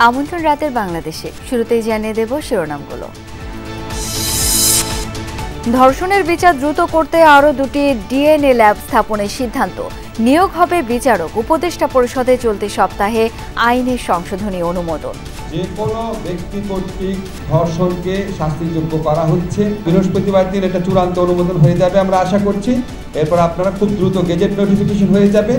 আমন্ত্রণ রাতের বাংলাদেশে। শুরুতেই জানিয়ে দেব শিরোনামগুলো। ধর্ষণের বিচার দ্রুত করতে আরও দুটি ডিএনএ ল্যাব স্থাপনের সিদ্ধান্ত। নিয়োগ হবে বিচারক। উপদেষ্টা পরিষদে চলতি সপ্তাহে আইনের সংশোধনী অনুমোদন। যে কোনো ব্যক্তি কর্তৃক ধর্ষণকে শাস্তিযোগ্য করা হচ্ছে। বৃহস্পতিবার দিন এটা চূড়ান্ত অনুমোদন হয়ে যাবে আমরা আশা করছি। এরপর আপনারা খুব দ্রুত গেজেট নোটিফিকেশন হয়ে যাবে।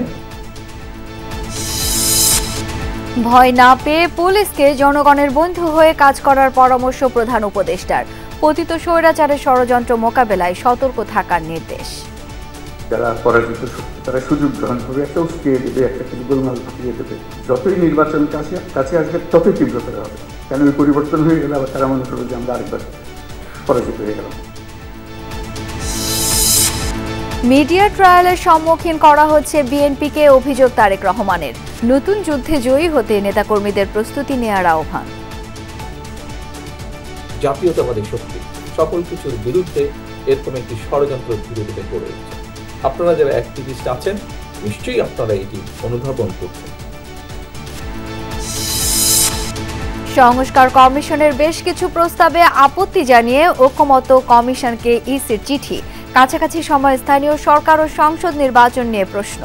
ভয় না পেয়ে পুলিশকে জনগণের বন্ধু হয়ে কাজ করার পরামর্শ প্রধান উপদেষ্টার। পতিত স্বৈরাচারের ষড়যন্ত্র মোকাবেলায় সতর্ক থাকার নির্দেশ। যারা পরাজিত শক্তি তারা সুযোগ গ্রহণ করে একটা উস্কিয়ে দেবে, একটা কিছু গোলমাল পাঠিয়ে দেবে। যতই নির্বাচন কাছে আসবে ততই তীব্রতর হবে, কেন ওই পরিবর্তন হয়ে গেলে আবার তারা মনে করবে যে আমরা আরেকবার পরাজিত হয়ে গেলাম। মিডিয়া ট্রায়ালের সম্মুখীন করা হচ্ছে বিএনপিকে। অভিযোগ তারেক রহমানের। নতুন যুদ্ধে জয়ী হতে নেতাকর্মীদের প্রস্তুতি নেওয়ার আহ্বান। জাতীয়তাবাদী শক্তি সকল কিছুর বিরুদ্ধে এরকম একটি ষড়যন্ত্র ধীরে ধীরে গড়ে উঠছে। আপনারা যারা অ্যাক্টিভিস্ট আছেন নিশ্চয়ই আপনারা এটি অনুধাবন করছেন। সংস্কার কমিশনের বেশ কিছু প্রস্তাবে আপত্তি জানিয়ে ঐক্যমত্য কমিশনকে ইসির চিঠি। কাছাকাছি সময় স্থানীয় সরকার ও সংসদ নির্বাচন নিয়ে প্রশ্ন।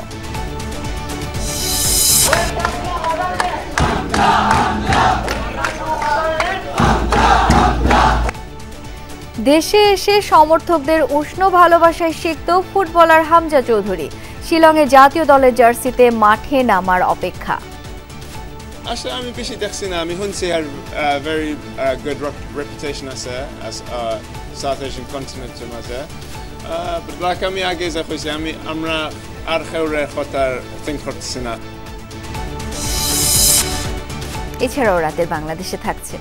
দেশে এসে সমর্থকদের উষ্ণ ভালোবাসায় সিক্ত ফুটবলার হামজা চৌধুরী। শিলংয়ে জাতীয় দলের জার্সিতে মাঠে নামার অপেক্ষা। আসলে আমি বেশি দেখছি না, আমি শুনছি আর very good reputation আছে as South Asian continent মাঝে। but like আমি আগে যা কইছি আমরা আর খেউরে খতার থিঙ্ক করতেছি না। এছাড়াও রাতের বাংলাদেশে থাকছে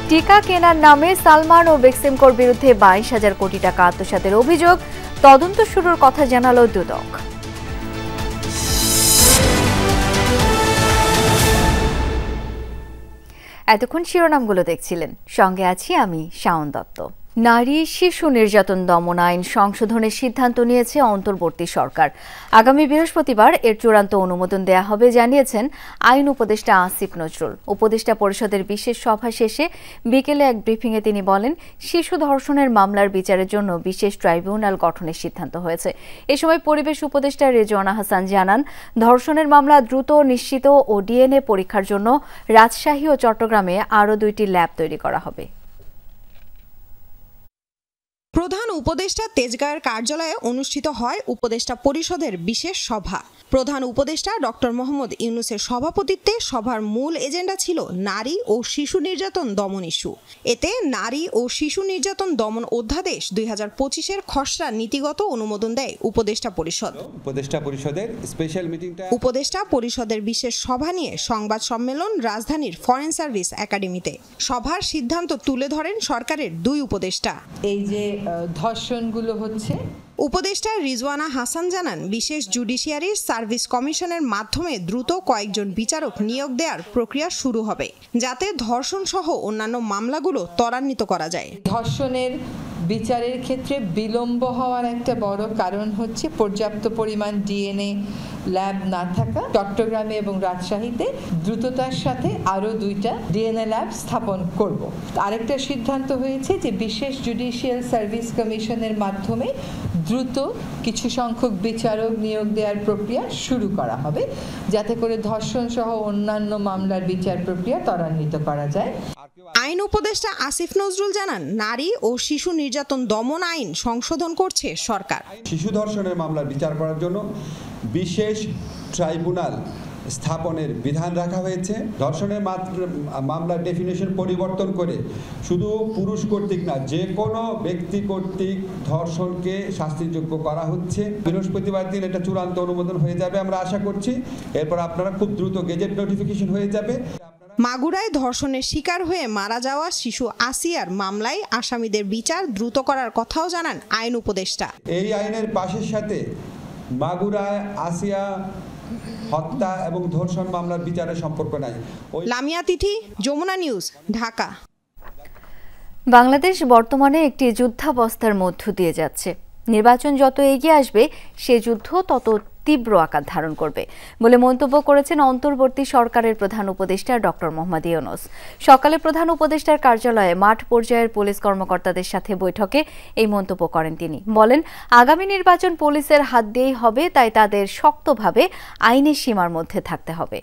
টিকা কেনার নামে সালমান ও বেক্সিমকোর বিরুদ্ধে 22,000 কোটি টাকা আত্মসাতের অভিযোগ। তদন্ত শুরুর কথা জানালো দুদক। এতক্ষণ শিরোনামগুলো দেখছিলেন, সঙ্গে আছি আমি শাওন দত্ত। নারী শিশু নির্যাতন দমন আইন সংশোধনের সিদ্ধান্ত নিয়েছে অন্তর্বর্তী সরকার। আগামী বৃহস্পতিবার এর চূড়ান্ত অনুমোদন দেয়া হবে জানিয়েছেন আইন উপদেষ্টা আসিফ নজরুল। উপদেষ্টা পরিষদের বিশেষ সভা শেষে বিকেলে এক ব্রিফিংয়ে তিনি বলেন, শিশু ধর্ষণের মামলার বিচারের জন্য বিশেষ ট্রাইব্যুনাল গঠনের সিদ্ধান্ত হয়েছে। এ সময় পরিবেশ উপদেষ্টা রেজওয়ানা হাসান জানান, ধর্ষণের মামলা দ্রুত নিশ্চিত ও ডিএনএ পরীক্ষার জন্য রাজশাহী ও চট্টগ্রামে আরও 2টি ল্যাব তৈরি করা হবে। প্রধান উপদেষ্টা তেজগাঁয়ের কার্যালয়ে অনুষ্ঠিত হয় উপদেষ্টা পরিষদের বিশেষ সভা। প্রধান উপদেষ্টা ডক্টর মোহাম্মদ ইউনূসের সভাপতিত্বে সভার মূল এজেন্ডা ছিল নারী ও শিশু নির্যাতন দমন ইস্যু। এতে নারী ও শিশু নির্যাতন দমন অধ্যাদেশ 2025-এর খসড়া নীতিগত অনুমোদন দেয় উপদেষ্টা পরিষদ। উপদেষ্টা পরিষদের বিশেষ সভা নিয়ে সংবাদ সম্মেলন রাজধানীর ফরেন সার্ভিস একাডেমিতে। সভার সিদ্ধান্ত তুলে ধরেন সরকারের 2 উপদেষ্টা। এই যে ধর্ষণগুলো হচ্ছে, উপদেষ্টা রিজওয়ানা হাসান জানান, বিশেষ জুডিশিয়ারির সার্ভিস কমিশনের মাধ্যমে দ্রুত কয়েকজন বিচারক নিয়োগ দেওয়ার প্রক্রিয়া শুরু হবে, যাতে ধর্ষণ সহ অন্যান্য মামলাগুলো ত্বরান্বিত করা যায়। ধর্ষণের বিচারের ক্ষেত্রে বিলম্ব হওয়ার একটা বড় কারণ হচ্ছে পর্যাপ্ত পরিমাণ ডিএনএ ল্যাব না থাকা। চট্টগ্রামে এবং রাজশাহীতে দ্রুততার সাথে আরও 2টা ডিএনএ ল্যাব স্থাপন করব। আরেকটা সিদ্ধান্ত হয়েছে যে বিশেষ জুডিশিয়াল সার্ভিস কমিশনের মাধ্যমে দ্রুত কিছু সংখ্যক বিচারক নিয়োগ দেওয়ার প্রক্রিয়া শুরু করা হবে, যাতে করে ধর্ষণ সহ অন্যান্য মামলার বিচার প্রক্রিয়া ত্বরান্বিত করা যায়। আইন উপদেষ্টা আসিফ নজরুল জানান, নারী ও শিশু নির্যাতন দমন আইন সংশোধন করছে সরকার। শিশু ধর্ষণের মামলার বিচার করার জন্য বিশেষ ট্রাইব্যুনাল স্থাপনের বিধান রাখা হয়েছে। ধর্ষণের মামলার ডেফিনেশন পরিবর্তন করে শুধু পুরুষ কর্তৃক না, যে কোনো ব্যক্তি কর্তৃক ধর্ষণকে শাস্তিযোগ্য করা হচ্ছে। বৃহস্পতিবার দিন এটা চূড়ান্ত অনুমোদন হয়ে যাবে আমরা আশা করছি। এরপর আপনারা খুব দ্রুত গেজেট নোটিফিকেশন হয়ে যাবে। মাগুরায় ধর্ষণের শিকার হয়ে মারা যাওয়া শিশু আসিয়ার মামলায় আসামিদের বিচার দ্রুত করার কথাও জানান আইন উপদেষ্টা। এই আইনের পাশের সাথে মাগুরায় আসিয়া হত্যা এবং ধর্ষণ মামলার বিচারের সম্পর্ক নাই। লামিয়া তিথি, যমুনা নিউজ, ঢাকা। বাংলাদেশ বর্তমানে একটি যুদ্ধাবস্থার মধ্য দিয়ে যাচ্ছে। নির্বাচন যত এগিয়ে আসবে সে যুদ্ধ তত তীব্র আকার ধারণ করবে বলে মন্তব্য করেছেন অন্তর্বর্তী সরকারের প্রধান উপদেষ্টা ডক্টর মোহাম্মদ ইউনূস। সকালে প্রধান উপদেষ্টার কার্যালয়ে মাঠ পর্যায়ের পুলিশ কর্মকর্তাদের সাথে বৈঠকে এই মন্তব্য করেন তিনি। বলেন, আগামী নির্বাচন পুলিশের হাত দিয়েই হবে, তাই তাদের শক্তভাবে আইনের সীমার মধ্যে থাকতে হবে।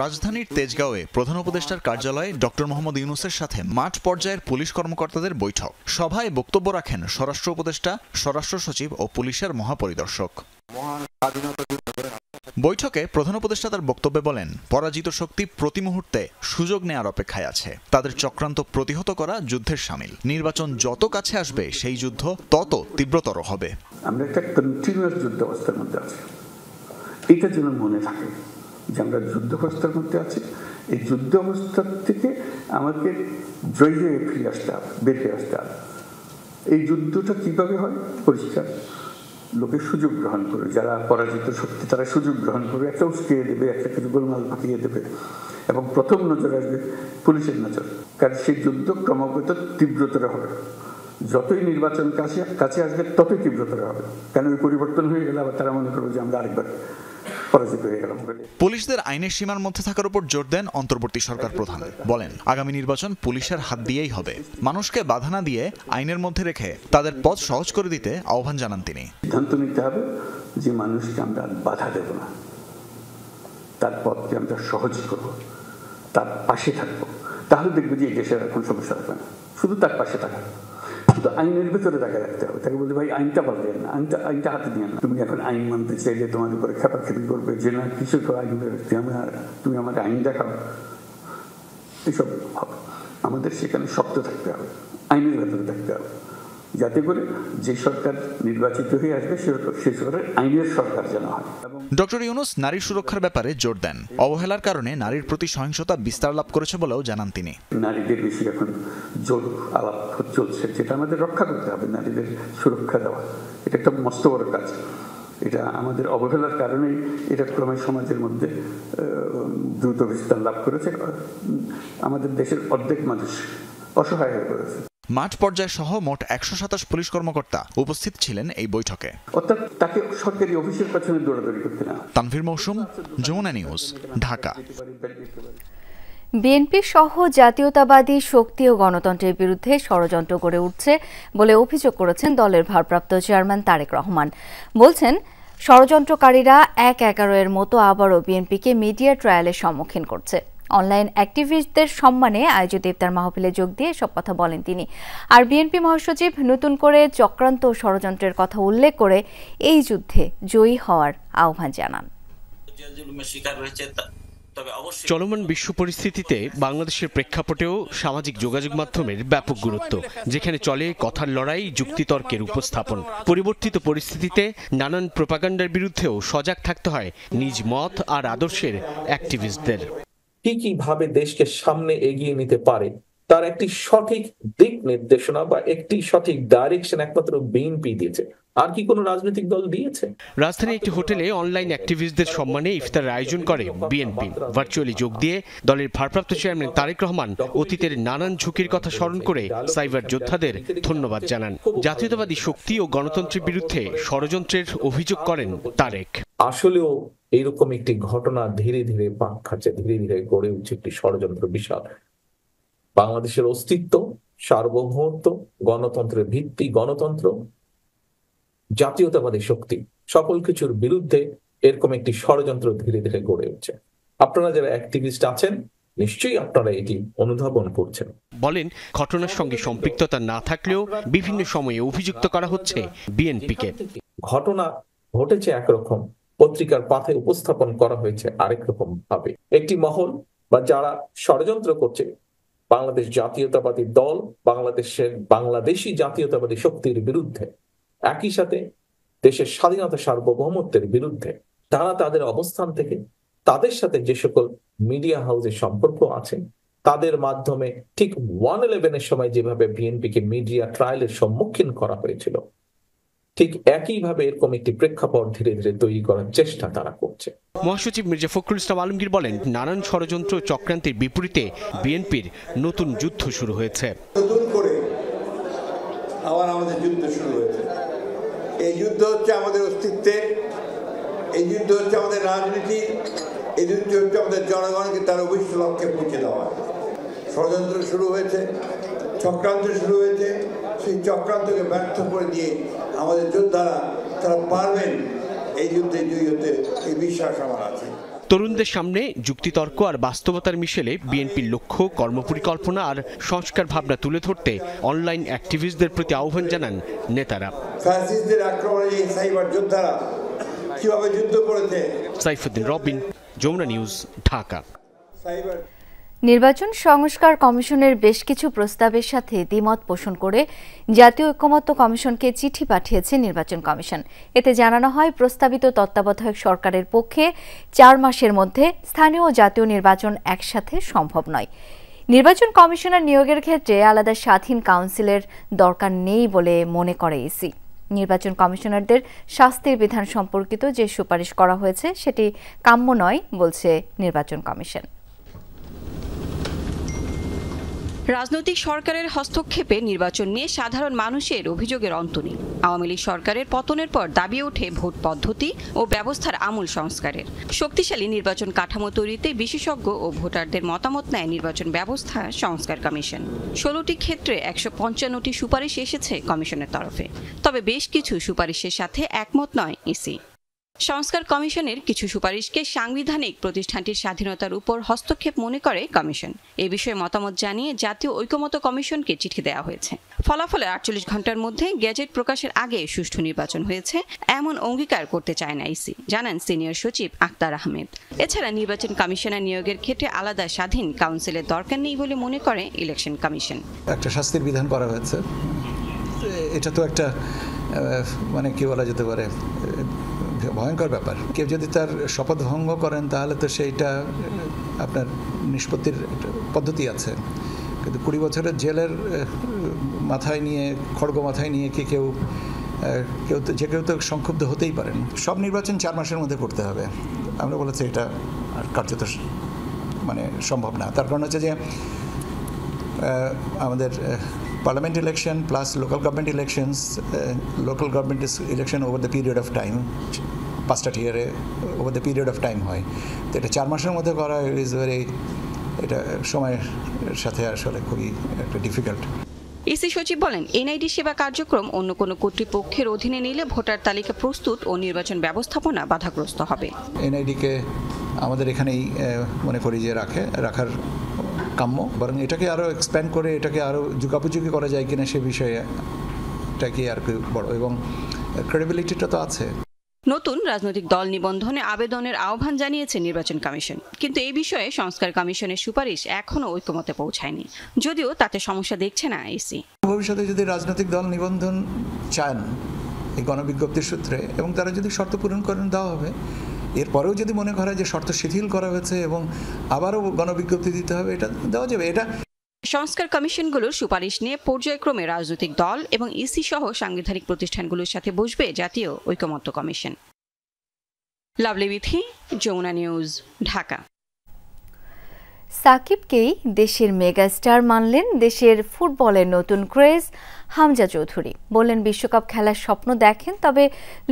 রাজধানীর তেজগাঁওয়ে প্রধান উপদেষ্টার কার্যালয়ে ডক্টর মোহাম্মদ ইউনূসের সাথে মাঠ পর্যায়ের পুলিশ কর্মকর্তাদের বৈঠক। সভায় বক্তব্য রাখেন স্বরাষ্ট্র উপদেষ্টা, স্বরাষ্ট্র সচিব ও পুলিশের মহাপরিদর্শক। বৈঠকে প্রধান উপদেষ্টা তার বক্তব্যে বলেন, পরাজিত শক্তি প্রতি মুহূর্তে সুযোগ নেওয়ার অপেক্ষায় আছে। তাদের চক্রান্ত প্রতিহত করা যুদ্ধের শামিল। নির্বাচন যত কাছে আসবে সেই যুদ্ধ তত তীব্রতর হবে। আমরা একটা কন্টিনিউয়াস যুদ্ধ অবস্থার মধ্যে আছি, এটা যেন মনে থাকে যে আমরা যুদ্ধ অবস্থার মধ্যে আছি। এই যুদ্ধ অবস্থার থেকে আমাকে জয় হয়ে ফিরে আসতে হবে, বের হয়ে আসতে হবে। এই যুদ্ধটা কিভাবে হয়? পরিষ্কার, লোকের সুযোগ গ্রহণ করে, যারা পরাজিত শক্তি তারা সুযোগ গ্রহণ করে একটা উস্কিয়ে দেবে, একটা কিছু গোলমাল পাকিয়ে দেবে, এবং প্রথম নজর আসবে পুলিশের নজর। কারণ সেই যুদ্ধ ক্রমাগত তীব্রতর হবে। যতই নির্বাচন কাছে আসবে ততই তীব্রতর হবে। কেন ওই পরিবর্তন হয়ে গেলে আবার তারা মনে করবে যে আমরা আরেকবার পরাজিত হয়ে গেলাম। পুলিশদের আইনের সীমার মধ্যে থাকার উপর জোর দেন অন্তর্বর্তী সরকার প্রধান। বলেন, আগামী নির্বাচন পুলিশের হাত দিয়েই হবে। মানুষকে বাধা না দিয়ে আইনের মধ্যে রেখে তাদের পথ সহজ করে দিতে আহ্বান জানান তিনি। সিদ্ধান্ত নিতে হবে যে মানুষকে আমরা বাধা দেব না, তার পথকে আমরা সহজ করব, তার পাশে থাকবো। তাহলে দেখবে যে এই দেশের এখন সমস্যা হবে না। শুধু তার পাশে থাকা, শুধু আইনের ভিতরে তাকে রাখতে হবে। তাকে বলতে, ভাই আইনটা পাল্টেন না, আইনটা হাতে নিয়ে না। তুমি এখন আইন মানতে চাইলে তোমার উপরে খেপাখেপি করবে যে না কিছু তো আইন, তুমি আমাকে আইন দেখাও, এসব হবে। আমাদের সেখানে শক্ত থাকতে হবে, আইনের ভেতরে থাকতে হবে, যাতে করে যে সরকার নির্বাচিত হয়ে আসবে সে সরকার আইনের সরকার যেন হয়। ডক্টর ইউনূস নারী সুরক্ষার ব্যাপারে জোর দেন। অবহেলার কারণে নারীর প্রতি সহিংসতা বিস্তার লাভ করেছে বলেও জানান তিনি। নারীদের বেশি এখন জোর আলাপ চলছে, যেটা আমাদের রক্ষা করতে হবে। নারীদের সুরক্ষা দেওয়া এটা একটা মস্ত বড় কাজ। এটা আমাদের অবহেলার কারণেই এটা ক্রমে সমাজের মধ্যে দ্রুত বিস্তার লাভ করেছে। আমাদের দেশের অর্ধেক মানুষ অসহায় হয়ে পড়েছে। মাঠ পর্যায় সহ মোট 127 পুলিশ কর্মকর্তা উপস্থিত ছিলেন এই বৈঠকে। অর্থাৎ তাকে সরকারি অফিসের পেছনে দৌড়াদৌড়ি করতে না। তানভীর মৌসুম, যমুনা নিউজ, ঢাকা। বিএনপি সহ জাতীয়তাবাদী শক্তি ও গণতন্ত্রের বিরুদ্ধে ষড়যন্ত্র গড়ে উঠছে বলে অভিযোগ করেছেন দলের ভারপ্রাপ্ত চেয়ারম্যান তারেক রহমান। বলছেন, ষড়যন্ত্রকারীরা ১/১১ মতো আবারও বিএনপিকে মিডিয়া ট্রায়ালের সম্মুখীন করছে। অনলাইন অ্যাক্টিভিস্টদের সম্মানে আয়োজিত ইফতার মাহফিলে যোগ দিয়ে সব কথা বলেন তিনি। আর বিএনপি মহাসচিব নতুন করে চক্রান্ত ও ষড়যন্ত্রের কথা উল্লেখ করে এই যুদ্ধে জয়ী হওয়ার আহ্বান জানান। চলমান বিশ্ব পরিস্থিতিতে বাংলাদেশের প্রেক্ষাপটেও সামাজিক যোগাযোগ মাধ্যমের ব্যাপক গুরুত্ব, যেখানে চলে কথার লড়াই, যুক্তিতর্কের উপস্থাপন। পরিবর্তিত পরিস্থিতিতে নানান প্রোপাগান্ডার বিরুদ্ধেও সজাগ থাকতে হয় নিজ মত আর আদর্শের অ্যাক্টিভিস্টদের। কিভাবে দেশকে সামনে এগিয়ে নিতে পারে তার একটি সঠিক দিক নির্দেশনা বা একটি সঠিক ডাইরেকশন একমাত্র বিএনপি দিয়েছে। আর কি কোনো রাজনৈতিক দল দিয়েছে? রাজধানীর একটি হোটেলে অনলাইন অ্যাক্টিভিস্টদের সম্মানে ইফতারের আয়োজন করে বিএনপি। ভার্চুয়ালি যোগ দিয়ে দলের ভারপ্রাপ্ত চেয়ারম্যান তারেক রহমান অতীতের নানান ঝুঁকির কথা স্মরণ করে সাইবার যোদ্ধাদের ধন্যবাদ জানান। জাতীয়তাবাদী শক্তি ও গণতন্ত্রের বিরুদ্ধে ষড়যন্ত্রের অভিযোগ করেন তারেক। আসলেও এইরকম একটি ঘটনা ধীরে ধীরে পাক খাচ্ছে, ধীরে ধীরে গড়ে উঠছে একটি ষড়যন্ত্র বিশাল। বাংলাদেশের অস্তিত্ব, সার্বভৌমত্ব, গণতন্ত্রের ভিত্তি, গণতন্ত্র, জাতীয়তাবাদী শক্তি, সকল কিছুর বিরুদ্ধে এরকম একটি ষড়যন্ত্র ধীরে ধীরে গড়ে উঠছে। আপনারা যারা অ্যাক্টিভিস্ট আছেন নিশ্চয়ই আপনারা এটি অনুধাবন করছেন। বলেন, ঘটনার সঙ্গে সম্পৃক্ততা না থাকলেও বিভিন্ন সময়ে অভিযুক্ত করা হচ্ছে বিএনপিকে। ঘটনা ঘটেছে একরকম, পত্রিকার পাথে উপস্থাপন করা হয়েছে আরেক রকম ভাবে। একটি মহল বা যারা ষড়যন্ত্র করছে বাংলাদেশ জাতীয়তাবাদী দল, বাংলাদেশি জাতীয়তাবাদী শক্তির বিরুদ্ধে, একই সাথে দেশের স্বাধীনতা সার্বভৌমত্বের বিরুদ্ধে, তারা তাদের অবস্থান থেকে তাদের সাথে যে সকল মিডিয়া হাউসের সম্পর্ক আছে তাদের মাধ্যমে ঠিক 1/11 সময় যেভাবে বিএনপিকে মিডিয়া ট্রায়ালের সম্মুখীন করা হয়েছিল, ঠিক একইভাবে এরকম একটি প্রেক্ষাপট ধীরে ধীরে তৈরি করার চেষ্টা তারা করছে। মহাসচিব মির্জা ফখরুল ইসলাম আলমগীর বলেন, নানান ষড়যন্ত্র চক্রান্তের বিপরীতে বিএনপির নতুন যুদ্ধ শুরু হয়েছে। নতুন করে আবার আমাদের যুদ্ধ শুরু হয়েছে। এই যুদ্ধ হচ্ছে আমাদের অস্তিত্বের, এই যুদ্ধ হচ্ছে আমাদের রাজনীতি, এই যুদ্ধ হচ্ছে আমাদের জনগণকে তার অভিষ্ট লক্ষ্যে পৌঁছে দেওয়া। ষড়যন্ত্র শুরু হয়েছে, চক্রান্ত শুরু হয়েছে, সেই চক্রান্তকে ব্যর্থ করে দিয়ে আমাদের যোদ্ধারা তারা পারবেন এই যুদ্ধে জয়ী হতে, এই বিশ্বাস আমার আছে। তরুণদের সামনে যুক্তিতর্ক আর বাস্তবতার মিশেলে বিএনপির লক্ষ্য, কর্মপরিকল্পনা আর সংস্কার ভাবনা তুলে ধরতে অনলাইন অ্যাক্টিভিস্টদের প্রতি আহ্বান জানান নেতারা। ফ্যাসিস্টদের আক্রমণে এই সাইবার যোদ্ধারা কিভাবে যুদ্ধ করেছে। সাইফুদ্দিন রবিন, যমুনা নিউজ, ঢাকা। নির্বাচন সংস্কার কমিশনের বেশ কিছু প্রস্তাবের সাথে দ্বিমত পোষণ করে জাতীয় ঐকমত্য কমিশনকে চিঠি পাঠিয়েছে নির্বাচন কমিশন। এতে জানানো হয়, প্রস্তাবিত তত্ত্বাবধায়ক সরকারের পক্ষে 4 মাসের মধ্যে স্থানীয় ও জাতীয় নির্বাচন একসাথে সম্ভব নয়। নির্বাচন কমিশনার নিয়োগের ক্ষেত্রে আলাদা স্বাধীন কাউন্সিলের দরকার নেই বলে মনে করে ইসি। নির্বাচন কমিশনারদের শাস্তির বিধান সম্পর্কিত যে সুপারিশ করা হয়েছে সেটি কাম্য নয় বলছে নির্বাচন কমিশন। রাজনৈতিক সরকারের হস্তক্ষেপে নির্বাচন নিয়ে সাধারণ মানুষের অভিযোগের অন্ত নেই। আওয়ামী লীগ সরকারের পতনের পর দাবি ওঠে ভোট পদ্ধতি ও ব্যবস্থার আমূল সংস্কারের। শক্তিশালী নির্বাচন কাঠামো তৈরিতে বিশেষজ্ঞ ও ভোটারদের মতামত নেয় নির্বাচন ব্যবস্থা সংস্কার কমিশন। 16টি ক্ষেত্রে 155টি সুপারিশ এসেছে কমিশনের তরফে, তবে বেশ কিছু সুপারিশের সাথে একমত নয় ইসি। সংস্কার কমিশনের কিছু সুপারিশকে সাংবিধানিক প্রতিষ্ঠানটির স্বাধীনতার উপর হস্তক্ষেপ মনে করে কমিশন। এ বিষয়ে মতামত জানিয়ে জাতীয় ঐকমত্য কমিশনকে চিঠি দেওয়া হয়েছে। ফলাফলে 48 ঘণ্টার মধ্যে গেজেট প্রকাশের আগে সুষ্ঠু নির্বাচন হয়েছে এমন অঙ্গীকার করতে চায় না ইসি, জানান সিনিয়র সচিব আক্তার আহমেদ। এছাড়া নির্বাচন কমিশনার নিয়োগের ক্ষেত্রে আলাদা স্বাধীন কাউন্সিলের দরকার নেই বলে মনে করে ইলেকশন কমিশন। একটা শাস্তির বিধান করা হয়েছে, এটা তো একটা মানে কি বলা যেতে পারে ভয়ঙ্কর ব্যাপার। কেউ যদি তার শপথ ভঙ্গ করেন তাহলে তো সেইটা আপনার নিষ্পত্তির পদ্ধতি আছে, কিন্তু 20 বছরের জেলের মাথায় নিয়ে, খড়গ মাথায় নিয়ে কি কেউ তো সংক্ষুব্ধ হতেই পারেন। সব নির্বাচন 4 মাসের মধ্যে করতে হবে। আমরা বলেছি এটা আর কার্যত মানে সম্ভব না। তার কারণ হচ্ছে যে আমাদের parliament election plus local government elections, local government election over the period of time, 5টা টিয়ারে over the period of time হয়। তো এটা 4 মাসের মধ্যে করা ইজ ভেরি, এটা সময়ের সাথে আসলে খুবই একটা ডিফিকাল্ট। ইসি সচিব বলেন, এনআইডি সেবা কার্যক্রম অন্য কোনো কর্তৃপক্ষের অধীনে নিলে ভোটার তালিকা প্রস্তুত ও নির্বাচন ব্যবস্থাপনা বাধাগ্রস্ত হবে। এনআইডিকে আমাদের এখানেই মনে করি যে রাখার কাম্য, বরং এটাকে আরও এক্সপ্যান্ড করে এটাকে আরও যুগাপযোগী করা যায় কিনা সে বিষয়ে এটাকে আর কি বড়, এবং ক্রেডিবিলিটিটা তো আছে। নতুন রাজনৈতিক দল নিবন্ধনে আবেদনের আহ্বান জানিয়েছে নির্বাচন কমিশন, কিন্তু এই বিষয়ে সংস্কার কমিশনের সুপারিশ এখনও ঐকমত্যে পৌঁছায়নি, যদিও তাতে সমস্যা দেখছে না ইসি। ভবিষ্যতে যদি রাজনৈতিক দল নিবন্ধন চান এই গণবিজ্ঞপ্তির সূত্রে, এবং তারা যদি শর্ত পূরণ করেন দেওয়া হবে। এরপরেও যদি মনে করা যে শর্ত শিথিল করা হয়েছে এবং আবারও গণবিজ্ঞপ্তি দিতে হবে, এটা দেওয়া যাবে। এটা সংস্কার কমিশনগুলোর সুপারিশ নিয়ে পর্যায়ক্রমে রাজনৈতিক দল এবং ইসি সহ সাংবিধানিক প্রতিষ্ঠানগুলোর সাথে বসবে জাতীয় ঐকমত্য কমিশন। লাভলি বিথি, যমুনা নিউজ, ঢাকা। সাকিবকেই দেশের মেগাস্টার মানলেন দেশের ফুটবলের নতুন ক্রেজ হামজা চৌধুরী। বললেন, বিশ্বকাপ খেলার স্বপ্ন দেখেন, তবে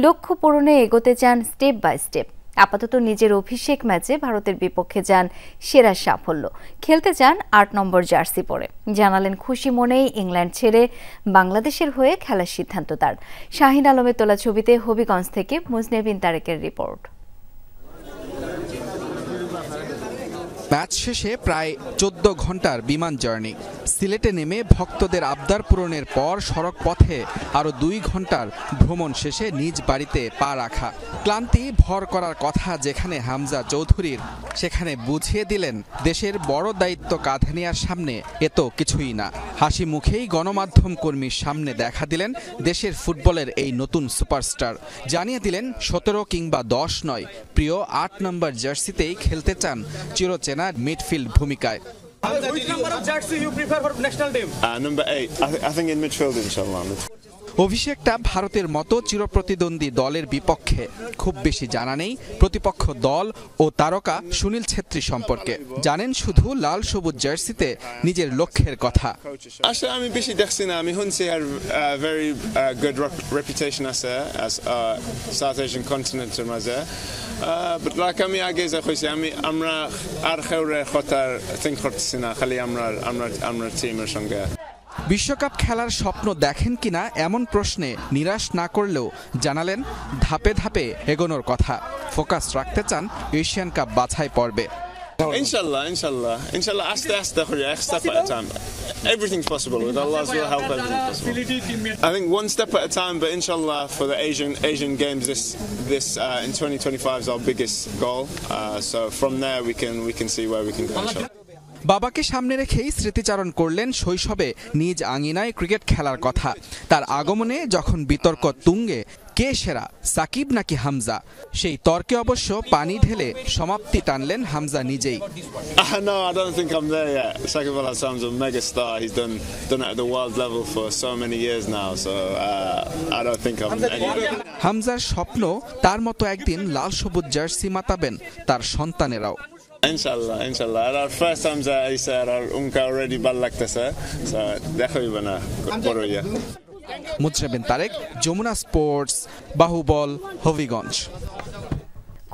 লক্ষ্য পূরণে এগোতে চান স্টেপ বাই স্টেপ। আপাতত নিজের অভিষেক ম্যাচে ভারতের বিপক্ষে যান সেরা সাফল্য, খেলতে চান 8 নম্বর জার্সি পরে। জানালেন, খুশি মনেই ইংল্যান্ড ছেড়ে বাংলাদেশের হয়ে খেলার সিদ্ধান্ত তার। শাহিন আলমের তোলা ছবিতে হবিগঞ্জ থেকে মুজনেবিন তারেকের রিপোর্ট। ম্যাচ শেষে প্রায় 14 ঘন্টার বিমান জার্নি। সিলেটে নেমে ভক্তদের আবদার পূরণের পর সড়ক পথে আরও 2 ঘন্টার ভ্রমণ শেষে নিজ বাড়িতে পা রাখা। ক্লান্তি ভর করার কথা যেখানে হামজা চৌধুরীর, সেখানে বুঝিয়ে দিলেন দেশের বড় দায়িত্ব কাঁধে নেওয়ার সামনে এ তো কিছুই না। হাসি মুখেই গণমাধ্যম কর্মীর সামনে দেখা দিলেন দেশের ফুটবলের এই নতুন সুপারস্টার। জানিয়ে দিলেন 17 কিংবা 10 নয়, প্রিয় 8 নম্বর জার্সিতেই খেলতে চান চিরচেনা মিডফিল্ড ভূমিকায়। Which number of jersey you prefer for national team? Number 8. I think in midfield, inshallah. অভিষেকটা ভারতের মতো চিরপ্রতিদ্বন্দ্বী দলের বিপক্ষে। খুব বেশি জানা নেই প্রতিপক্ষ দল ও তারকা সুনীল ছেত্রী সম্পর্কে। জানেন শুধু লাল সবুজ জার্সিতে নিজের লক্ষ্যের কথা। আসলে আমি বেশি দেখছি না, আমি শুনছি আর very good reputation আছে as South Asian continent এর মাঝে, but like আমি আগে যা কইছি আমরা আর খেউরে খতার think করতেছি না, খালি আমরা টিমের সঙ্গে। বিশ্বকাপ খেলার স্বপ্ন দেখেন কিনা এমন প্রশ্নে নিরাশ না করলেও জানালেন ধাপে ধাপে এগোনোর কথা। ফোকাস রাখতে চান এশিয়ান কাপ বাছাই পর্বে। Inshallah, aste one step at a time. Everything's possible with Allah's will help. Everything's possible. I think one step at a time, but inshallah for the Asian Games this in 2025 is our biggest goal. So from there we can see where we can go. Inshallah. বাবাকে সামনে রেখেই স্মৃতিচারণ করলেন শৈশবে নিজ আঙিনায় cricket খেলার কথা। তার আগমনে যখন বিতর্ক তুঙ্গে কে সেরা, সাকিব নাকি হামজা, সেই তর্কে অবশ্য পানি ঢেলে সমাপ্তি টানলেন হামজা নিজেই। No, I don't think I'm there yet. Sakib Al Hassan's a mega star. He's done it at the world level for so many years now. So I don't think I'm there. হামজার স্বপ্ন তার মতো একদিন লাল সবুজ jersey মাতাবেন তার সন্তানেরাও। Inshallah. Our first Hamza Isa our unka already ballagtase. So dekhoiba na boroya. Mujrabin Tarek, Jamuna sports, Bahubal, Habiganj.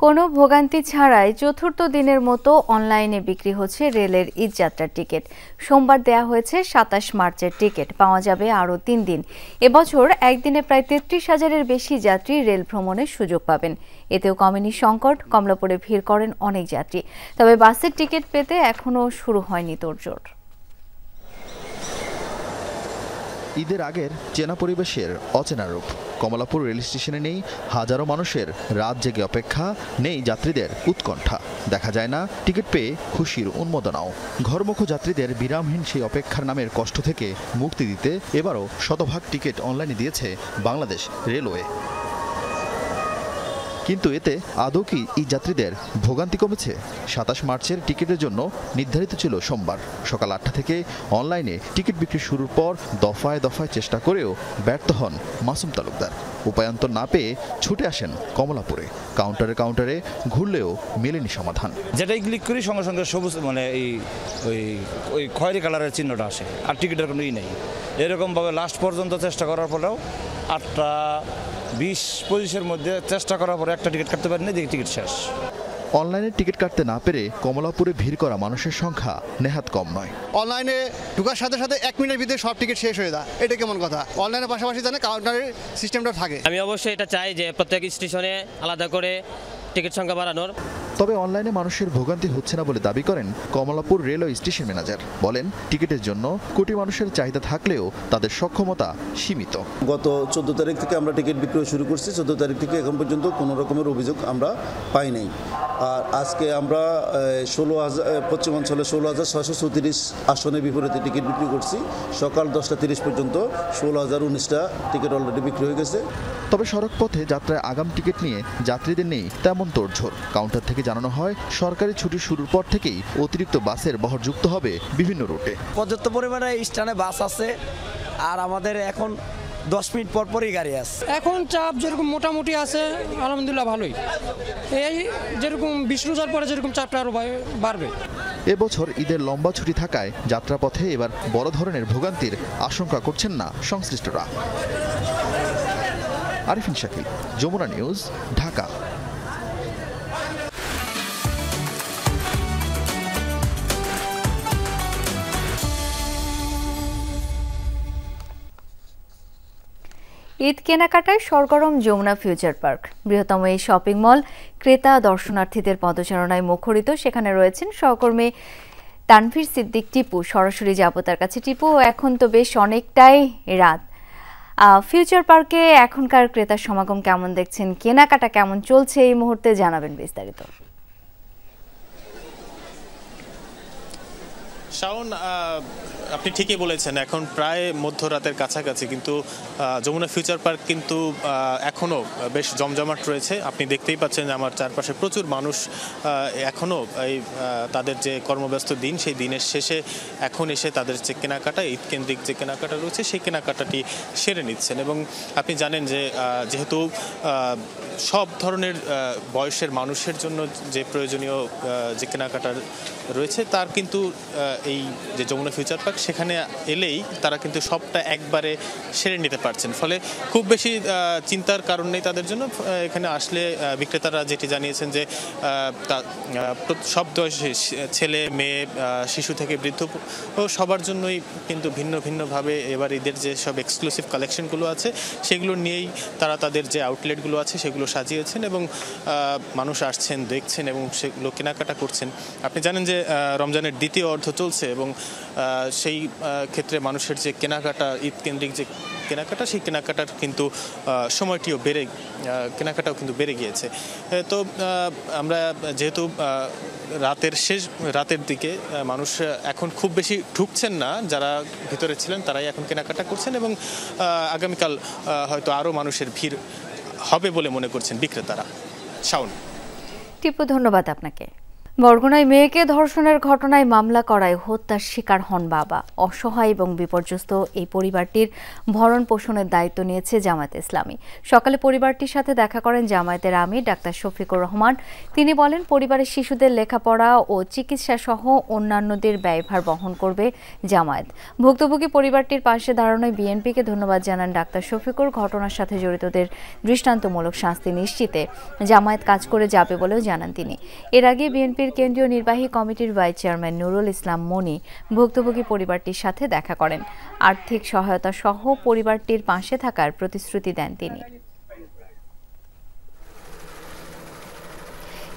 কোনো ভোগান্তি ছাড়াই চতুর্থ দিনের মতো অনলাইনে বিক্রি হচ্ছে রেলের ঈদযাত্রার টিকিট। সোমবার দেয়া হয়েছে ২৭ মার্চের টিকিট, পাওয়া যাবে আরও ৩ দিন। এবছর একদিনে প্রায় ৩৩,০০০-এর বেশি যাত্রী রেল ভ্রমণের সুযোগ পাবেন। এতেও কমেনি সংকট, কমলাপুরে ভিড় করেন অনেক যাত্রী। তবে বাসের টিকিট পেতে এখনও শুরু হয়নি তোড়জোড়। ঈদের আগের চেনা পরিবেশের অচেনা রূপ। কমলাপুর রেল স্টেশনে নেই হাজারো মানুষের রাত জেগে অপেক্ষা, নেই যাত্রীদের উৎকণ্ঠা, দেখা যায় না টিকিট পেয়ে খুশির উন্মোদনাও। ঘরমুখো যাত্রীদের বিরামহীন সেই অপেক্ষার নামের কষ্ট থেকে মুক্তি দিতে এবারও শতভাগ টিকিট অনলাইনে দিয়েছে বাংলাদেশ রেলওয়ে। কিন্তু এতে আদৌ কি এই যাত্রীদের ভোগান্তি কমেছে? ২৭ মার্চের টিকিটের জন্য নির্ধারিত ছিল সোমবার সকাল ৮টা থেকে অনলাইনে টিকিট বিক্রি শুরুর পর দফায় দফায় চেষ্টা করেও ব্যর্থ হন মাসুম তালুকদার। উপায়ন্তর না পেয়ে ছুটে আসেন কমলাপুরে। কাউন্টারে ঘুরলেও মেলেনি সমাধান। যেটাই ক্লিক করি সঙ্গে সঙ্গে সবুজ মানে ওই খয়েরি কালারের চিহ্নটা আসে, আর টিকিটের কোনো নেই। এরকমভাবে লাস্ট পর্যন্ত চেষ্টা করার পরেও ৮টা ২০-২৫-এর মধ্যে চেষ্টা করার পরে একটা টিকিট কাটতে পারিনি, দেখি টিকিট শেষ। অনলাইনে টিকিট কাটতে না পেরে কমলাপুরে ভিড় করা মানুষের সংখ্যা নেহাত কম নয়। অনলাইনে ঢোকার সাথে সাথে 1 মিনিটের ভিতরে সব টিকিট শেষ হয়ে যায়, এটা কেমন কথা? অনলাইনের পাশাপাশি জানে কাউন্টারের সিস্টেমটা থাকে। আমি অবশ্যই এটা চাই যে প্রত্যেক স্টেশনে আলাদা করে টিকিট সংখ্যা বাড়ানোর। তবে অনলাইনে মানুষের ভোগান্তি হচ্ছে না বলে দাবি করেন কমলাপুর রেলওয়ে স্টেশন ম্যানেজার। বলেন টিকিটের জন্য কোটি মানুষের চাহিদা থাকলেও তাদের সক্ষমতা সীমিত। গত 14 তারিখ থেকে আমরা টিকিট বিক্রয় শুরু করছি। 14 তারিখ থেকে এখন পর্যন্ত কোনো রকমের অভিযোগ আমরা পাই নাই। আর আজকে আমরা 16,000 পশ্চিমাঞ্চলে 16,634 আসনের বিপরীতে টিকিট বিক্রি করছি। সকাল 10:30 পর্যন্ত 16,019টা টিকিট অলরেডি বিক্রি হয়ে গেছে। তবে সড়কপথে যাত্রায় আগাম টিকিট নিয়ে যাত্রীদের নেই তেমন তোড়জোড়। কাউন্টার থেকে জানানো হয় সরকারি ছুটি শুরুর পর থেকেই অতিরিক্ত বাসের বহর যুক্ত হবে বিভিন্ন রুটে। পর্যাপ্ত পরিমাণে স্ট্যান্ডে বাস আছে, আর আমাদের এখন 10 মিনিট পর পরই গাড়ি আছে। এখন চাপ যেরকম মোটামুটি আছে আলহামদুলিল্লাহ ভালোই। এই যেরকম 20 রোজার পরে যেরকম চাপটা আরও বাড়বে। এবছর ঈদের লম্বা ছুটি থাকায় যাত্রাপথে এবার বড় ধরনের ভোগান্তির আশঙ্কা করছেন না সংশ্লিষ্টরা। আরিফিন শাকিল, যমুনা নিউজ, ঢাকা। ঈদ কেনাকাটায় সরগরম যমুনা ফিউচার পার্ক। বৃহত্তম এই শপিং মল ক্রেতা দর্শনার্থীদের পদচারণায় মুখরিত। সেখানে রয়েছেন সহকর্মী তানভীর সিদ্দিক টিপু। সরাসরি যাব তার কাছে। টিপু, এখন তো বেশ অনেকটাই রাত, ফিউচার পার্কে এখনকার ক্রেতার সমাগম কেমন দেখছেন, কেনাকাটা কেমন চলছে এই মুহূর্তে, জানাবেন বিস্তারিত। শাওন, আপনি ঠিকই বলেছেন, এখন প্রায় মধ্যরাতের কাছাকাছি, কিন্তু যমুনা ফিউচার পার্ক কিন্তু এখনও বেশ জমজমাট রয়েছে। আপনি দেখতেই পাচ্ছেন আমার চারপাশে প্রচুর মানুষ এখনও এই তাদের যে কর্মব্যস্ত দিন, সেই দিনের শেষে এখন এসে তাদের যে কেনাকাটা, ঈদ কেন্দ্রিক যে কেনাকাটা রয়েছে সেই কেনাকাটাটি সেরে নিচ্ছেন। এবং আপনি জানেন যে যেহেতু সব ধরনের বয়সের মানুষের জন্য যে প্রয়োজনীয় যে কেনাকাটা রয়েছে তার কিন্তু এই যে যমুনা ফিউচার পার্ক, সেখানে এলেই তারা কিন্তু সবটা একবারে সেরে নিতে পারছেন। ফলে খুব বেশি চিন্তার কারণ নেই তাদের জন্য। এখানে আসলে বিক্রেতারা যেটি জানিয়েছেন যে সব ছেলে মেয়ে, শিশু থেকে বৃদ্ধ সবার জন্যই কিন্তু ভিন্ন ভিন্নভাবে এবার ঈদের যে সব এক্সক্লুসিভ কালেকশনগুলো আছে সেগুলো নিয়েই তারা তাদের যে আউটলেটগুলো আছে সেগুলো সাজিয়েছেন এবং মানুষ আসছেন, দেখছেন এবং সেগুলো কেনাকাটা করছেন। আপনি জানেন যে রমজানের দ্বিতীয় অর্ধ চলছে এবং সেই ক্ষেত্রে মানুষের যে কেনাকাটা, ঈদ কেন্দ্রিক যে কেনাকাটা, সেই কেনাকাটার কিন্তু কেনাকাটাও কিন্তু বেড়ে গিয়েছে। তো আমরা যেহেতু রাতের দিকে মানুষ এখন খুব বেশি ঢুকছেন না, যারা ভিতরে ছিলেন তারাই এখন কেনাকাটা করছেন এবং আগামীকাল হয়তো আরও মানুষের ভিড় হবে বলে মনে করছেন বিক্রেতারা। শাওন। টিপু, ধন্যবাদ আপনাকে। বরগুনায় মেয়েকে ধর্ষণের ঘটনায় মামলা করায় হত্যার শিকার হন বাবা। অসহায় এবং বিপর্যস্ত এই পরিবারটির ভরণ পোষণের দায়িত্ব নিয়েছে জামায়াতে ইসলামী। সকালে পরিবারটির সাথে দেখা করেন জামায়াতের আমির ডাক্তার শফিকুর রহমান। তিনি বলেন, পরিবারের শিশুদের লেখাপড়া ও চিকিৎসা সহ অন্যান্যদের ব্যয়ভার বহন করবে জামায়াত। ভুক্তভোগী পরিবারটির পাশে দাঁড়ানোয় বিএনপিকে ধন্যবাদ জানান ডাক্তার শফিকুর। ঘটনার সাথে জড়িতদের দৃষ্টান্তমূলক শাস্তি নিশ্চিতে জামায়াত কাজ করে যাবে বলেও জানান তিনি। এর আগে বিএনপির কেন্দ্রীয় নির্বাহী কমিটির ভাইস চেয়ারম্যান নুরুল ইসলাম মনি ভুক্তভোগী পরিবারটির সাথে দেখা করেন। আর্থিক সহায়তা সহ পরিবারটির পাশে থাকার প্রতিশ্রুতি দেন তিনি।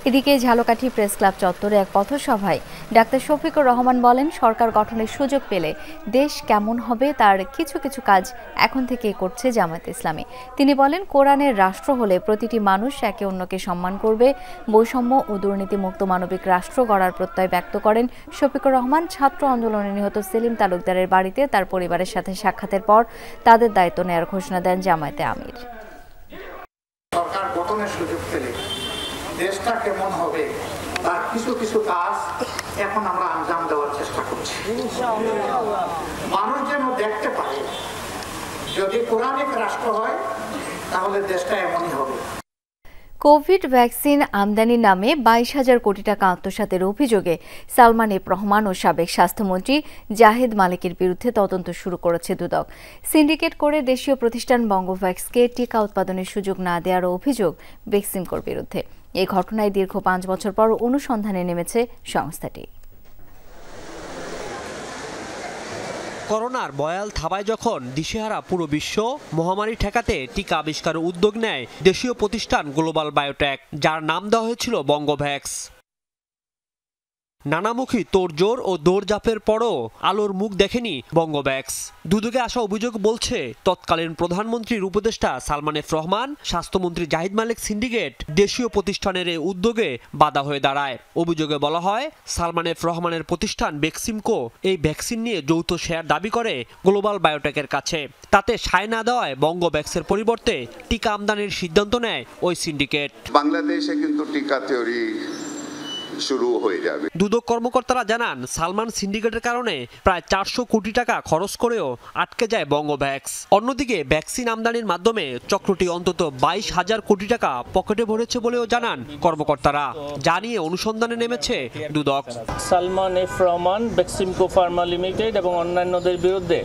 এদিকে ঝালকাঠি প্রেস ক্লাব চত্বরে এক পথসভায় ডাক্তার শফিকুর রহমান বলেন, সরকার গঠনের সুযোগ পেলে দেশ কেমন হবে তার কিছু কিছু কাজ এখন থেকেই করছে জামায়াতে ইসলামী। তিনি বলেন, কোরআনের রাষ্ট্র হলে প্রতিটি মানুষ একে অন্যকে সম্মান করবে, বৈষম্য ও দুর্নীতিমুক্ত মানবিক রাষ্ট্র গড়ার প্রত্যয় ব্যক্ত করেন শফিকুর রহমান। ছাত্র আন্দোলনে নিহত সেলিম তালুকদারের বাড়িতে তার পরিবারের সাথে সাক্ষাতের পর তাদের দায়িত্ব নেওয়ার ঘোষণা দেন জামায়াতে আমির। সরকার গঠনের সুযোগ পেলে দেশটা কেমন হবে তার কিছু কিছু কাজ এখন আমরা আঞ্জাম দেওয়ার চেষ্টা করছি। মানুষ যেন দেখতে পারে যদি কোরআনিক রাষ্ট্র হয় তাহলে দেশটা এমনই হবে। কোভিড ভ্যাকসিন আমদানির নামে 22,000 কোটি টাকা আত্মসাতের অভিযোগে সালমান এফ রহমান ও সাবেক স্বাস্থ্যমন্ত্রী জাহেদ মালিকের বিরুদ্ধে তদন্ত শুরু করেছে দুদক। সিন্ডিকেট করে দেশীয় প্রতিষ্ঠান বঙ্গভ্যাক্সকে টিকা উৎপাদনের সুযোগ না দেওয়ার অভিযোগ বেক্সিমকোর বিরুদ্ধে। এই ঘটনায় দীর্ঘ 5 বছর পর অনুসন্ধানে নেমেছে সংস্থাটি। করোনার ভয়াল থাবায় যখন দিশেহারা পুরো বিশ্ব, মহামারী ঠেকাতে টিকা আবিষ্কারের উদ্যোগ নেয় দেশীয় প্রতিষ্ঠান গ্লোবাল বায়োটেক, যার নাম দেওয়া হয়েছিল বঙ্গভ্যাক্স। নানামুখী তোড়জোড় ও দৌড়ঝাঁপের পরও আলোর মুখ দেখেনি বঙ্গভ্যাক্স। দুদকে আসা অভিযোগ বলছে, তৎকালীন প্রধানমন্ত্রীর উপদেষ্টা সালমান এফ রহমান, স্বাস্থ্যমন্ত্রী জাহিদ মালিক সিন্ডিকেট দেশীয় প্রতিষ্ঠানের এই উদ্যোগে বাধা হয়ে দাঁড়ায়। অভিযোগে বলা হয়, সালমান এফ রহমানের প্রতিষ্ঠান বেক্সিমকো এই ভ্যাকসিন নিয়ে যৌথ শেয়ার দাবি করে গ্লোবাল বায়োটেকের কাছে। তাতে সায় না দেওয়ায় বঙ্গভ্যাক্সের পরিবর্তে টিকা আমদানির সিদ্ধান্ত নেয় ওই সিন্ডিকেট। বাংলাদেশে কিন্তু টিকা তৈরি শুরু হয়ে যাবে। দুদক কর্মকর্তারা জানান, সালমান সিন্ডিকেটের কারণে প্রায় 400 কোটি টাকা খরচ করেও আটকে যায় বঙ্গভ্যাক্স। অন্যদিকে ভ্যাকসিন আমদানির মাধ্যমে চক্রটি অন্তত 22,000 কোটি টাকা পকেটে ভরেছে বলেও জানান কর্মকর্তারা। যা নিয়ে অনুসন্ধানে নেমেছে Dudok. Salman F Rahman, Beximco pharma limited এবং অন্যান্যদের বিরুদ্ধে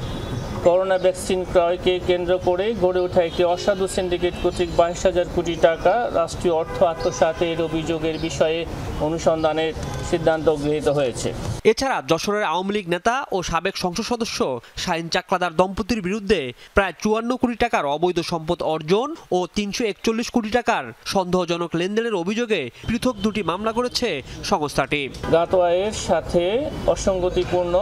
করোনা ভ্যাকসিন ক্রয়কে কেন্দ্র করে গড়ে ওঠা একটি অসাধু সিন্ডিকেট কর্তৃক 22,000 কোটি টাকা রাষ্ট্রীয় অর্থ আত্মসাতের অভিযোগের বিষয়ে অনুসন্ধানের সিদ্ধান্ত গৃহীত হয়েছে। এছাড়া যশোরের আওয়ামী লীগ নেতা ও সাবেক সংসদ সদস্য শাহিন চাকলাদার দম্পতির বিরুদ্ধে প্রায় 54 কোটি টাকার অবৈধ সম্পদ অর্জন ও 341 কোটি টাকার সন্দেহজনক লেনদেনের অভিযোগে পৃথক দুটি মামলা করেছে সংস্থাটি। জ্ঞাত আয়ের সাথে অসঙ্গতিপূর্ণ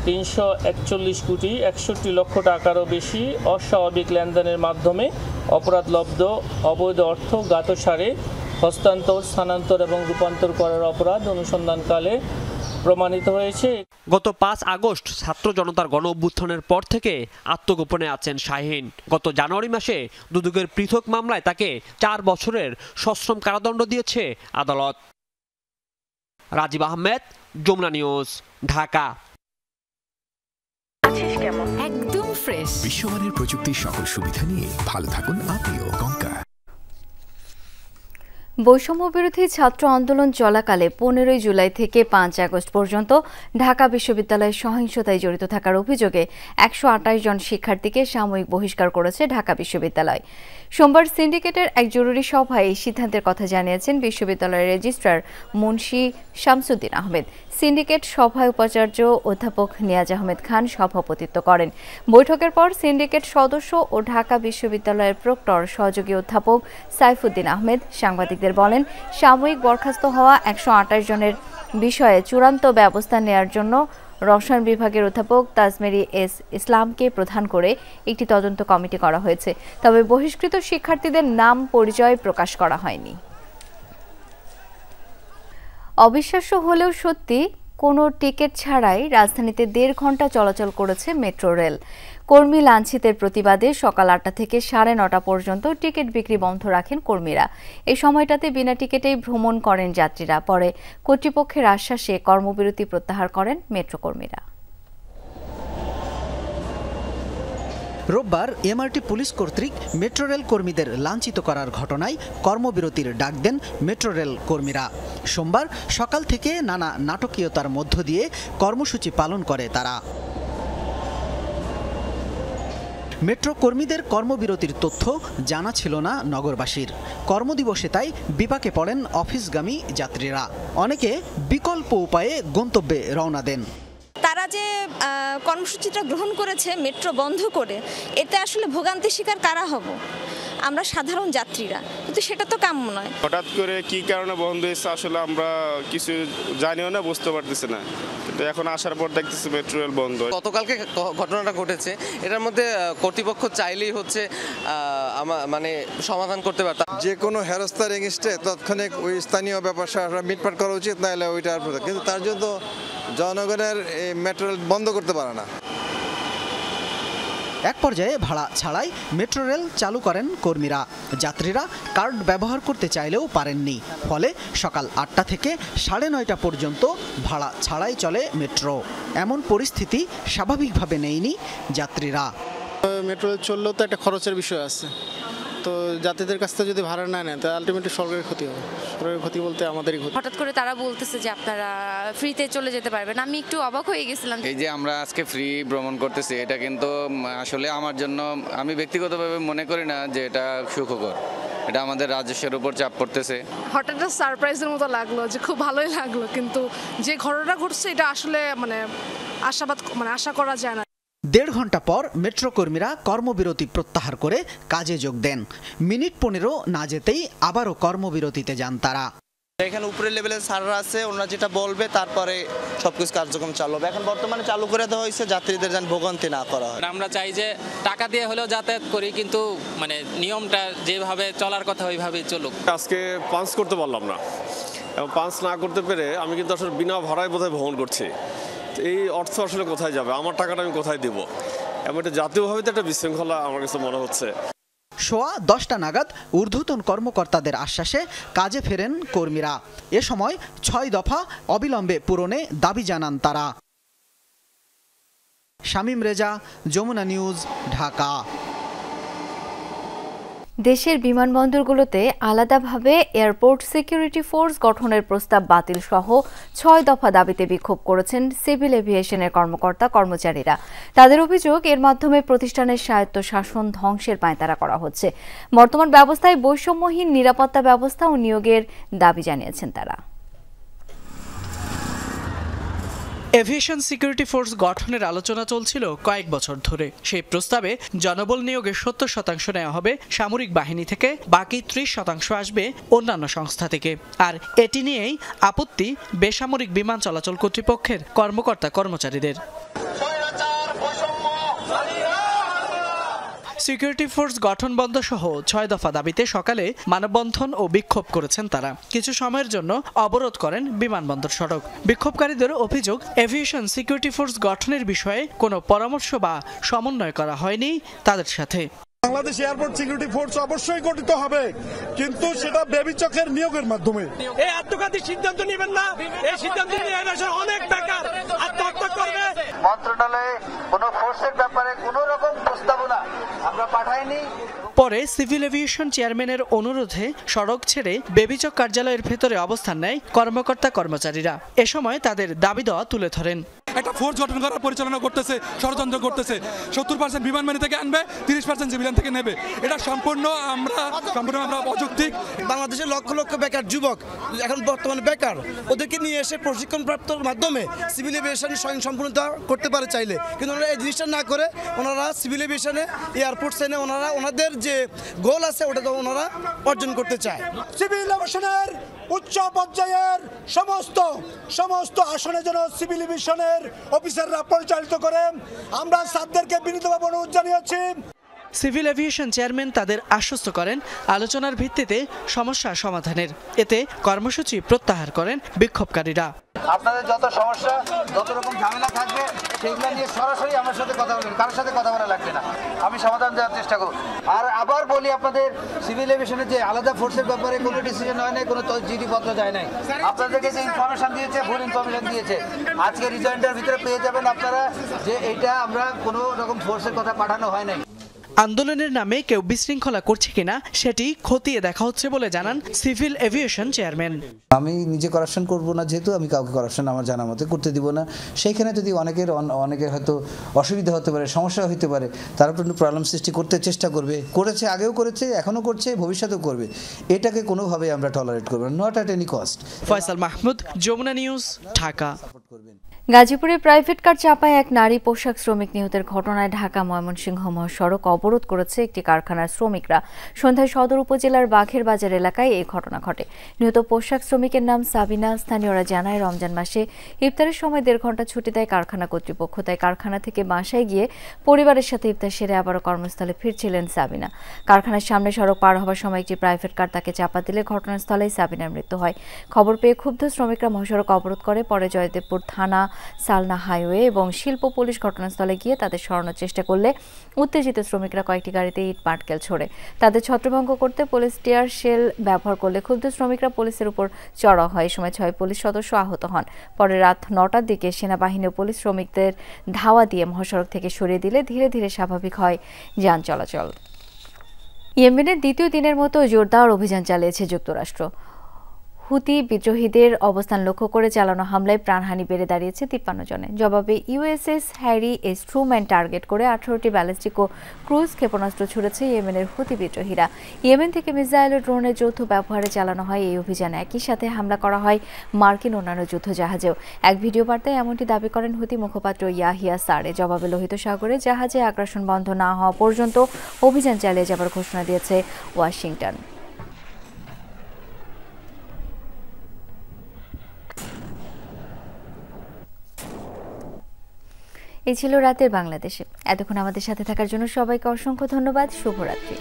341 কোটি 61 লক্ষ টাকারও বেশি অস্বাভাবিক লেনদেনের মাধ্যমে অপরাধলব্ধ অবৈধ অর্থ জ্ঞাতসারে হস্তান্তর, স্থানান্তর এবং রূপান্তর করার অপরাধ অনুসন্ধানকালে প্রমাণিত হয়েছে। গত ৫ আগস্ট ছাত্র জনতার গণ অভ্যুত্থানের পর থেকে আত্মগোপনে আছেন শাহীন। গত জানুয়ারি মাসে দুদকের পৃথক মামলায় তাকে ৪ বছরের সশ্রম কারাদণ্ড দিয়েছে আদালত। রাজীব আহমেদ, যমুনা নিউজ, ঢাকা। একদম ফ্রেশ বিশ্বমানের প্রযুক্তির সকল সুবিধা নিয়ে ভালো থাকুন আপনিও। কঙ্কা। বৈষম্য বিরোধী ছাত্র আন্দোলন চলাকালে ১৫ জুলাই থেকে ৫ আগস্ট পর্যন্ত ঢাকা বিশ্ববিদ্যালয়ে সহিংসতায় জড়িত থাকার অভিযোগে ১২৮ জন শিক্ষার্থীকে সাময়িক বহিষ্কার করেছে ঢাকা বিশ্ববিদ্যালয়। সোমবার সিন্ডিকেটের এক জরুরি সভায় এই সিদ্ধান্তের কথা জানিয়েছেন বিশ্ববিদ্যালয়ের রেজিস্ট্রার মুন্সি শামসুদ্দিন আহমেদ। সিন্ডিকেট সভায় উপাচার্য অধ্যাপক নিয়াজ আহমেদ খান সভাপতিত্ব করেন। বৈঠকের পর সিন্ডিকেট সদস্য ও ঢাকা বিশ্ববিদ্যালয়ের প্রক্টর সহযোগী অধ্যাপক সাইফুদ্দিন আহমেদ সাংবাদিকদের বলেন, সাময়িক বরখাস্ত হওয়া ১২৮ জনের বিষয়ে চূড়ান্ত ব্যবস্থা নেয়ার জন্য রসায়ন বিভাগের অধ্যাপক তাজমেরি এস ইসলামকে প্রধান করে একটি তদন্ত কমিটি করা হয়েছে। তবে বহিষ্কৃত শিক্ষার্থীদের নাম পরিচয় প্রকাশ করা হয়নি। অবিশ্বাস্য হলেও সত্যি, কোনো টিকিট ছাড়াই রাজধানীতে ১.৫ ঘন্টা চলাচল করেছে মেট্রো রেল। কর্মী লাঞ্ছিতের প্রতিবাদে সকাল ৮টা থেকে ৯:৩০ পর্যন্ত টিকিট বিক্রি বন্ধ রাখেন কর্মীরা। এই সময়টাতে বিনা টিকিটেই ভ্রমণ করেন যাত্রীরা। পরে কর্তৃপক্ষের আশ্বাসে কর্মবিরতি প্রত্যাহার করেন মেট্রো কর্মীরা। রোববার এমআরটি পুলিশ কর্তৃক মেট্রো রেল কর্মীদের লাঞ্ছিত করার ঘটনায় কর্মবিরতির ডাক দেন মেট্রো রেল কর্মীরা। সোমবার সকাল থেকে নানা নাটকীয়তার মধ্য দিয়ে কর্মসূচি পালন করে তারা। মেট্রো কর্মীদের কর্মবিরতির তথ্য জানা ছিল না নগরবাসীর। কর্মদিবসে তাই বিপাকে পড়েন অফিসগামী যাত্রীরা। অনেকে বিকল্প উপায়ে গন্তব্যে রওনা দেন। তারা যে কর্মসূচিটা গ্রহণ করেছে মেট্রো বন্ধ করে, এতে আসলে ভোগান্তির শিকার কারা হব? আমরা সাধারণ যাত্রীরা, কিন্তু সেটা তো কাম্য নয়। হঠাৎ করে কি কারণে বন্ধ হয়েছে আসলে আমরা কিছু জানিও না, বুঝতে পারতেছি না। কিন্তু এখন আসার পর দেখতেছি মেট্রো রেল বন্ধ। গতকালকে ঘটনাটা ঘটেছে, এটার মধ্যে কর্তৃপক্ষ চাইলেই হচ্ছে মানে সমাধান করতে পারতাম। যে কোনো হেরস্তার এগেইনস্টে তৎক্ষণিক ওই স্থানীয় ব্যাপারটা মিটমাট করা উচিত, নাহলে ওইটার কিন্তু তার জন্য জনগণের এই মেট্রো রেল বন্ধ করতে পারে না। এক পর্যায়ে ভাড়া ছাড়াই মেট্রো রেল চালু করেন কর্মীরা। যাত্রীরা কার্ড ব্যবহার করতে চাইলেও পারেননি। ফলে সকাল ৮টা থেকে ৯:৩০ পর্যন্ত ভাড়া ছাড়াই চলে মেট্রো। এমন পরিস্থিতি স্বাভাবিকভাবে নেয়নি যাত্রীরা। মেট্রো রেল চললেও তো একটা খরচের বিষয় আছে, তো যাত্রীদের কাছ থেকে যদি ভাড়া না নেয় তাহলে আলটিমেটলি সরকারের ক্ষতি হবে। সরকারের ক্ষতি বলতে আমাদেরই ক্ষতি। হঠাৎ করে তারা বলতেছে যে আপনারা ফ্রিতে চলে যেতে পারবেন, আমি একটু অবাক হয়ে গেছিলাম। এই যে আমরা আজকে ফ্রি ভ্রমণ করতেছি, এটা কিন্তু আসলে আমার জন্য, আমি ব্যক্তিগতভাবে মনে করি না যে এটা সুখকর। এটা আমাদের রাজস্বের উপর চাপ পড়তেছে। হঠাৎ সারপ্রাইজের মতো লাগলো, যে খুব ভালোই লাগলো, কিন্তু যে ঘটনাটা ঘটছে এটা আসলে আশা করা যায় না। ১.৫ ঘন্টা পর মেট্রো কর্মীরা কর্মবিরতি প্রত্যাহার করে কাজে যোগ দেন। মিনিট ১৫ না যেতেই আবারও কর্মবিরতিতে যান তারা। এখানে উপরের লেভেলের স্যাররা আছে, ওনারা যেটা বলবে তারপরে সবকিছু কার্যক্রম চালু হবে। এখন বর্তমানে চালু করে দেওয়া হয়েছে যাত্রীদের যেন ভোগান্তি না করা হয়। আমরা চাই যে টাকা দিয়ে হলেও যাতায়াত করি, কিন্তু নিয়মটা যেভাবে চলার কথা ওইভাবেই চলুক। আজকে পাঞ্চ করতে পারলাম না, এবং পাঞ্চ না করতে পেরে আমি কিন্তু আসলে বিনা ভাড়ায় বোধহয় ভ্রমণ করছি। এই অর্থ আসলে কোথায় যাবে, আমার টাকাটা আমি কোথায় দেব? এবং এটা জাতীয়ভাবে তো একটা বিশৃঙ্খলা আমার কাছে মনে হচ্ছে। সোয়া 10টা নাগাদ ঊর্ধ্বতন কর্মকর্তাদের আশ্বাসে কাজে ফেরেন কর্মীরা। এ সময় 6 দফা অবিলম্বে পূরণে দাবি জানান তারা। শামীম রেজা, যমুনা নিউজ, ঢাকা। দেশের বিমানবন্দরগুলোতে আলাদাভাবে এয়ারপোর্ট সিকিউরিটি ফোর্স গঠনের প্রস্তাব বাতিল সহ 6 দফা দাবিতে বিক্ষোভ করেছেন সিভিল এভিয়েশনের কর্মকর্তা কর্মচারীরা। তাদের অভিযোগ, এর মাধ্যমে প্রতিষ্ঠানের স্বায়ত্তশাসন ধ্বংসের পাঁয়তারা করা হচ্ছে। বর্তমান ব্যবস্থায় বৈষম্যহীন নিরাপত্তা ব্যবস্থা ও নিয়োগের দাবি জানিয়েছেন তারা। এভিয়েশন সিকিউরিটি ফোর্স গঠনের আলোচনা চলছিল কয়েক বছর ধরে। সেই প্রস্তাবে জনবল নিয়োগের 70% নেওয়া হবে সামরিক বাহিনী থেকে, বাকি 30% আসবে অন্যান্য সংস্থা থেকে। আর এটি নিয়েই আপত্তি বেসামরিক বিমান চলাচল কর্তৃপক্ষের কর্মকর্তা কর্মচারীদের। সিকিউরিটি ফোর্স গঠন বন্ধ সহ 6 দফা দাবিতে সকালে মানববন্ধন ও বিক্ষোভ করেছেন তারা। কিছু সময়ের জন্য অবরোধ করেন বিমানবন্দর সড়ক। বিক্ষোভকারীদের অভিযোগ, এভিয়েশন সিকিউরিটি ফোর্স গঠনের বিষয়ে কোনো পরামর্শ বা সমন্বয় করা হয়নি তাদের সাথে। বাংলাদেশ এয়ারপোর্ট সিকিউরিটি ফোর্স অবশ্যই গঠিত হবে, কিন্তু সেটা বেবিচকের নিয়োগের মাধ্যমে। এই আত্মঘাতী সিদ্ধান্ত নেবেন না, এই সিদ্ধান্ত নিয়ে অনেক বেকার আত্মহত্যা করবে। মন্ত্রণালয়ে কোনো ফোর্সের ব্যাপারে কোনো রকম প্রস্তাবনা আমরা পাঠাইনি। পরে সিভিল এভিয়েশন চেয়ারম্যানের অনুরোধে সড়ক ছেড়ে বেবিচক কার্যালয়ের ভেতরে অবস্থান নেয় কর্মকর্তা কর্মচারীরা। এ সময় তাদের দাবি দেওয়া তুলে ধরেন। একটা ফোর্স গঠন করার পরিচালনা করতেছে, ষড়যন্ত্র করতেছে। 70% বিমান বাহিনী থেকে আনবে, 30% সিভিলিয়ান থেকে নেবে। এটা সম্পূর্ণ আমরা অযৌক্তিক। বাংলাদেশের লক্ষ লক্ষ বেকার যুবক এখন বর্তমানে বেকার, ওদেরকে নিয়ে এসে প্রশিক্ষণ প্রাপ্তর মাধ্যমে সিভিল এভিয়েশনে স্বয়ংসম্পূর্ণতা করতে পারে চাইলে, কিন্তু ওনারা এই জিনিসটা না করে ওনারা সিভিল এভিয়েশনে এয়ারপোর্ট সেনে ওনারা ওনাদের যে গোল আছে ওটা তো ওনারা অর্জন করতে চায়। সিভিল এভিয়েশনের উচ্চ পর্যায়ের সমস্ত আসনে যেন সিভিল এভিয়েশনের অফিসাররা পরিচালিত করেন, আমরা স্যারদেরকে বিনীতভাবে অনুরোধ জানিয়েছি। সিভিল এভিয়েশন চেয়ারম্যান তাদের আশ্বস্ত করেন আলোচনার ভিত্তিতে সমস্যা সমাধানের। এতে কর্মসূচি প্রত্যাহার করেন বিক্ষোভকারীরা। আপনাদের যত সমস্যা, যত রকম ঝামেলা থাকবে সেগুলো নিয়ে সরাসরি আমার সাথে কথা বলবেন, কারোর সাথে কথা বলা লাগবে না, আমি সমাধান দেওয়ার চেষ্টা করব। আর আবার বলি, আপনাদের সিভিল এভিয়েশনের যে আলাদা ফোর্সের ব্যাপারে কোনো ডিসিশন হয় নাই, কোনো চিঠিপত্র যায় নাই। আপনাদেরকে যে ইনফরমেশন দিয়েছে, ভুল ইনফরমেশন দিয়েছে। আজকে রিজয়েন্টের ভিতরে পেয়ে যাবেন আপনারা যে এইটা আমরা কোনো রকম ফোর্সের কথা পাঠানো হয় নাই। আন্দোলনের নামে কেউ বিশৃঙ্খলা করছে কিনা সেটি খতিয়ে দেখা হচ্ছে বলে জানান সিভিল এভিয়েশন চেয়ারম্যান। আমি নিজে কারাপশন করব না, যেহেতু আমি কাউকে কারাপশন আমার জানা মতে করতে দিব না। সেইখানে যদি অনেকের হয়তো অসুবিধা হতে পারে, সমস্যা হতে পারে, তার উপর প্রবলেম সৃষ্টি করতে চেষ্টা করবে, করেছে, আগেও করেছে, এখনও করছে, ভবিষ্যতেও করবে। এটাকে কোনোভাবেই আমরা টলারেট করব না, not at any cost. Faisal Mahmud, Jamuna news, Dhaka. গাজীপুরে প্রাইভেট কার চাপায় এক নারী পোশাক শ্রমিক নিহতের ঘটনায় ঢাকা ময়মনসিংহ মহাসড়ক অবরোধ করেছে একটি কারখানার শ্রমিকরা। সন্ধ্যায় সদর উপজেলার বাঘের বাজার এলাকায় এই ঘটনা ঘটে। নিহত পোশাক শ্রমিকের নাম সাবিনা। স্থানীয়রা জানায়, রমজান মাসে ইফতারের সময় 1.5 ঘন্টা ছুটি দেয় কারখানা কর্তৃপক্ষ। তাই কারখানা থেকে বাসায় গিয়ে পরিবারের সাথে ইফতার সেরে আবারও কর্মস্থলে ফিরছিলেন সাবিনা। কারখানার সামনে সড়ক পার হওয়ার সময় একটি প্রাইভেট কার তাকে চাপা দিলে ঘটনাস্থলেই সাবিনার মৃত্যু হয়। খবর পেয়ে ক্ষুব্ধ শ্রমিকরা মহাসড়ক অবরোধ করে। পরে জয়দেবপুর থানা, সালনা হাইওয়ে এবং শিল্প পুলিশ ঘটনাস্থলে গিয়ে তাদের সরানোর চেষ্টা করলে উত্তেজিত শ্রমিকরা কয়েকটি গাড়িতে ইট পাটকেল ছোড়ে। তাদের ছত্রভঙ্গ করতে পুলিশ টিয়ার শেল ব্যবহার করলে ক্ষুব্ধ শ্রমিকরা পুলিশের উপর চড়াও হয়। এই সময় 6 পুলিশ সদস্য আহত হন। পরে রাত 9টার দিকে সেনাবাহিনী ও পুলিশ শ্রমিকদের ধাওয়া দিয়ে মহাসড়ক থেকে সরিয়ে দিলে ধীরে ধীরে স্বাভাবিক হয় যান চলাচল। ইয়েমেনের দ্বিতীয় দিনের মতো জোরদার অভিযান চালিয়েছে যুক্তরাষ্ট্র। হুতি বিদ্রোহীদের অবস্থান লক্ষ্য করে চালানো হামলায় প্রাণহানি বেড়ে দাঁড়িয়েছে 53 জনে। জবাবে USS Harry S Truman target করে 18টি ব্যালিস্টিক ও ক্রুজ ক্ষেপণাস্ত্র ছুড়েছে ইয়েমেনের হুতি বিদ্রোহীরা। ইয়েমেন থেকে মিসাইল ও ড্রোনের যৌথ ব্যবহারে চালানো হয় এই অভিযান। একই সাথে হামলা করা হয় মার্কিন অন্যান্য যুদ্ধ জাহাজেও। এক ভিডিও বার্তায় এমনটি দাবি করেন হুতি মুখপাত্র ইয়াহিয়া সারে। জবাবে লোহিত সাগরে জাহাজে আগ্রাসন বন্ধ না হওয়া পর্যন্ত অভিযান চালিয়ে যাবার ঘোষণা দিয়েছে ওয়াশিংটন। এই ছিল রাতের বাংলাদেশে। এতক্ষণ আমাদের সাথে থাকার জন্য সবাইকে অসংখ্য ধন্যবাদ। শুভরাত্রি।